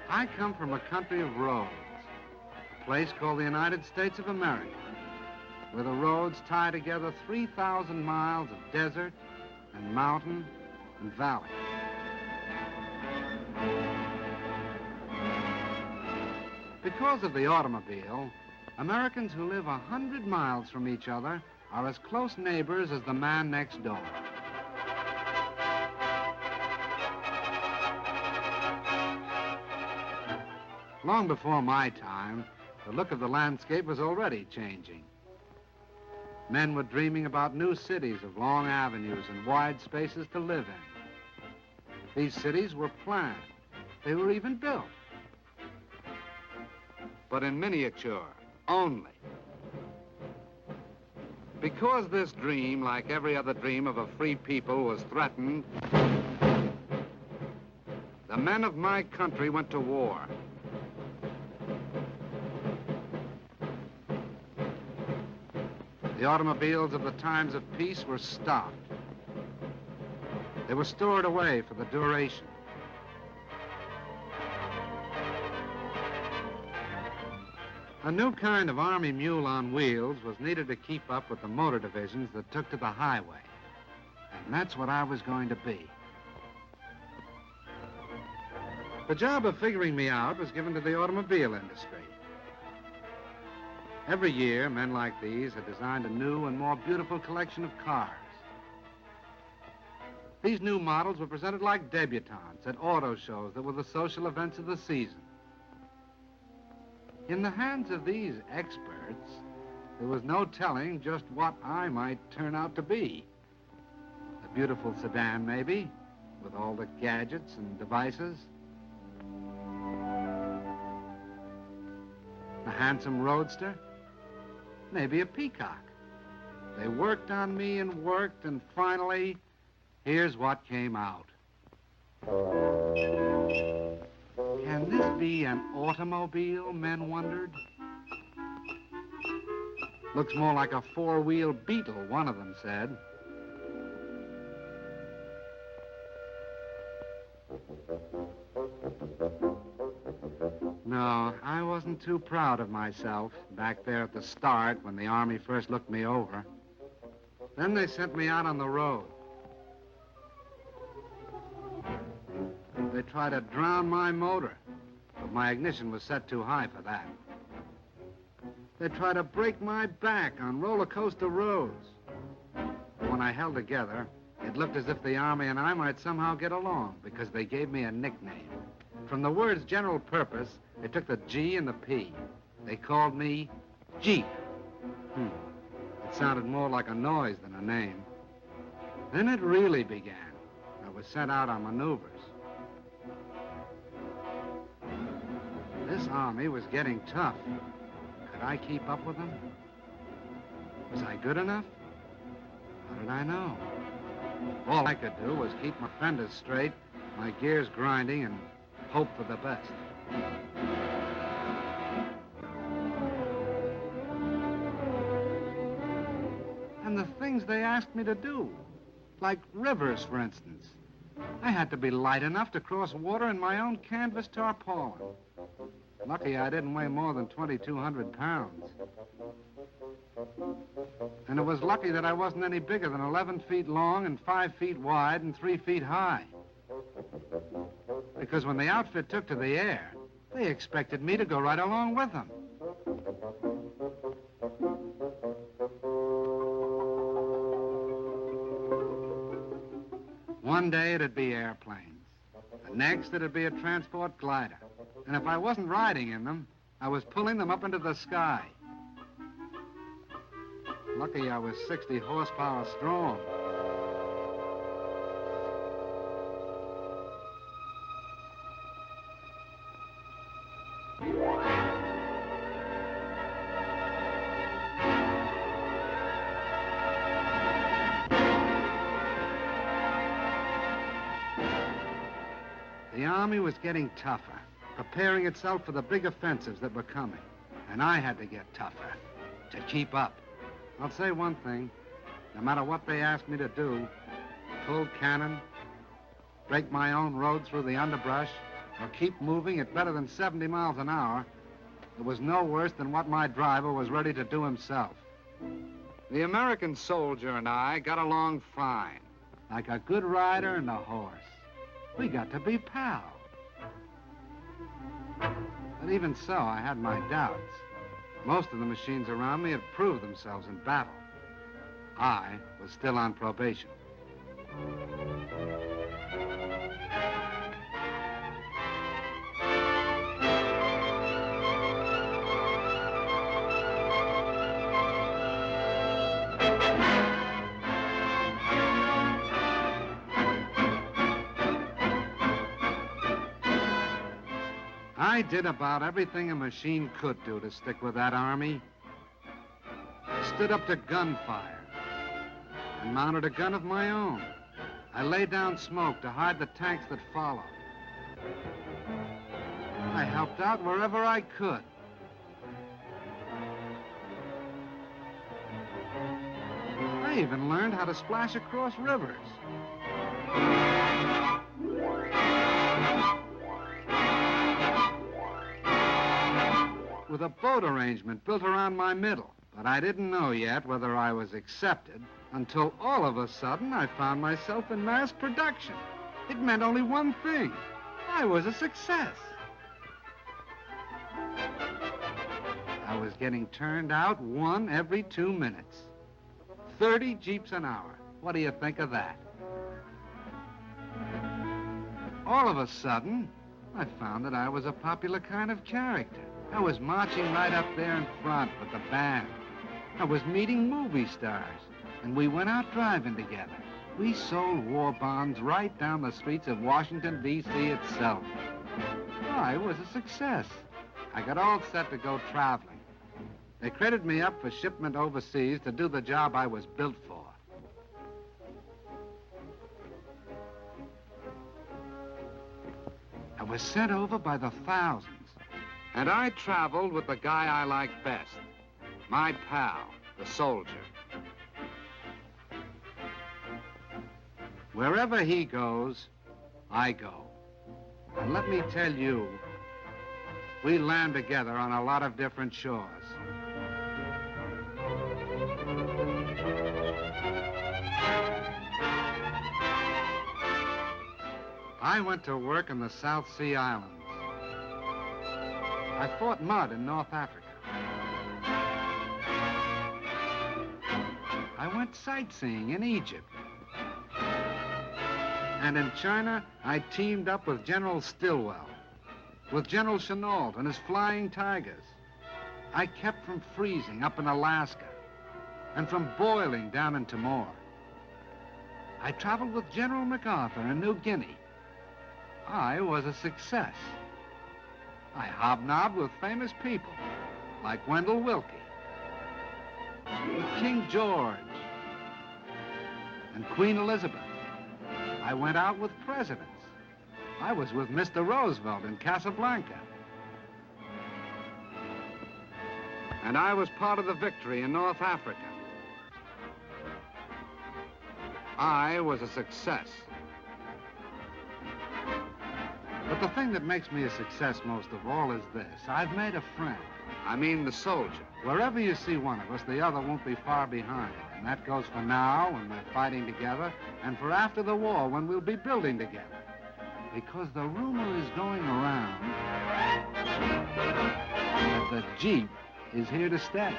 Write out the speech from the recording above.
I come from a country of roads, a place called the United States of America, where the roads tie together 3,000 miles of desert and mountain and valley. Because of the automobile, Americans who live 100 miles from each other are as close neighbors as the man next door. Long before my time, the look of the landscape was already changing. Men were dreaming about new cities of long avenues and wide spaces to live in. These cities were planned. They were even built. But in miniature, only. Because this dream, like every other dream of a free people, was threatened, the men of my country went to war. The automobiles of the times of peace were stopped. They were stored away for the duration. A new kind of Army mule on wheels was needed to keep up with the motor divisions that took to the highway. And that's what I was going to be. The job of figuring me out was given to the automobile industry. Every year, men like these had designed a new and more beautiful collection of cars. These new models were presented like debutantes at auto shows that were the social events of the season. In the hands of these experts, there was no telling just what I might turn out to be. A beautiful sedan, maybe, with all the gadgets and devices. A handsome roadster. Maybe a peacock. They worked on me and worked, and finally, here's what came out. Can this be an automobile, men wondered? Looks more like a four-wheel Beetle, one of them said. No, I wasn't too proud of myself back there at the start when the Army first looked me over. Then they sent me out on the road. They tried to drown my motor, but my ignition was set too high for that. They tried to break my back on roller coaster roads. When I held together, it looked as if the Army and I might somehow get along because they gave me a nickname. From the words general purpose, they took the G and the P. They called me Jeep. It sounded more like a noise than a name. Then it really began. I was sent out on maneuvers. This Army was getting tough. Could I keep up with them? Was I good enough? How did I know? All I could do was keep my fenders straight, my gears grinding, and hope for the best. And the things they asked me to do, like rivers, for instance. I had to be light enough to cross water in my own canvas tarpaulin. Lucky I didn't weigh more than 2,200 pounds. And it was lucky that I wasn't any bigger than 11 feet long and 5 feet wide and 3 feet high. Because when the outfit took to the air, they expected me to go right along with them. One day it'd be airplanes. The next it'd be a transport glider. And if I wasn't riding in them, I was pulling them up into the sky. Lucky I was 60 horsepower strong. The Army was getting tougher, preparing itself for the big offensives that were coming. And I had to get tougher to keep up. I'll say one thing, no matter what they asked me to do, pull cannon, break my own road through the underbrush, or keep moving at better than 70 miles an hour, it was no worse than what my driver was ready to do himself. The American soldier and I got along fine, like a good rider and a horse. We got to be pals. But even so, I had my doubts. Most of the machines around me had proved themselves in battle. I was still on probation. I did about everything a machine could do to stick with that army. I stood up to gunfire and mounted a gun of my own. I laid down smoke to hide the tanks that followed. I helped out wherever I could. I even learned how to splash across rivers. With a boat arrangement built around my middle. But I didn't know yet whether I was accepted until all of a sudden I found myself in mass production. It meant only one thing. I was a success. I was getting turned out 1 every 2 minutes. 30 Jeeps an hour. What do you think of that? All of a sudden, I found that I was a popular kind of character. I was marching right up there in front with the band. I was meeting movie stars, and we went out driving together. We sold war bonds right down the streets of Washington, D.C. itself. I was a success. I got all set to go traveling. They credit me up for shipment overseas to do the job I was built for. I was sent over by the thousands. And I traveled with the guy I liked best, my pal, the soldier. Wherever he goes, I go. And let me tell you, we land together on a lot of different shores. I went to work in the South Sea Islands. I fought mud in North Africa. I went sightseeing in Egypt. And in China, I teamed up with General Stilwell, with General Chennault and his Flying Tigers. I kept from freezing up in Alaska and from boiling down in Timor. I traveled with General MacArthur in New Guinea. I was a success. I hobnobbed with famous people, like Wendell Willkie, with King George, and Queen Elizabeth. I went out with presidents. I was with Mr. Roosevelt in Casablanca. And I was part of the victory in North Africa. I was a success. But the thing that makes me a success most of all is this. I've made a friend. I mean the soldier. Wherever you see one of us, the other won't be far behind. And that goes for now, when we're fighting together, and for after the war, when we'll be building together. Because the rumor is going around that the Jeep is here to stay.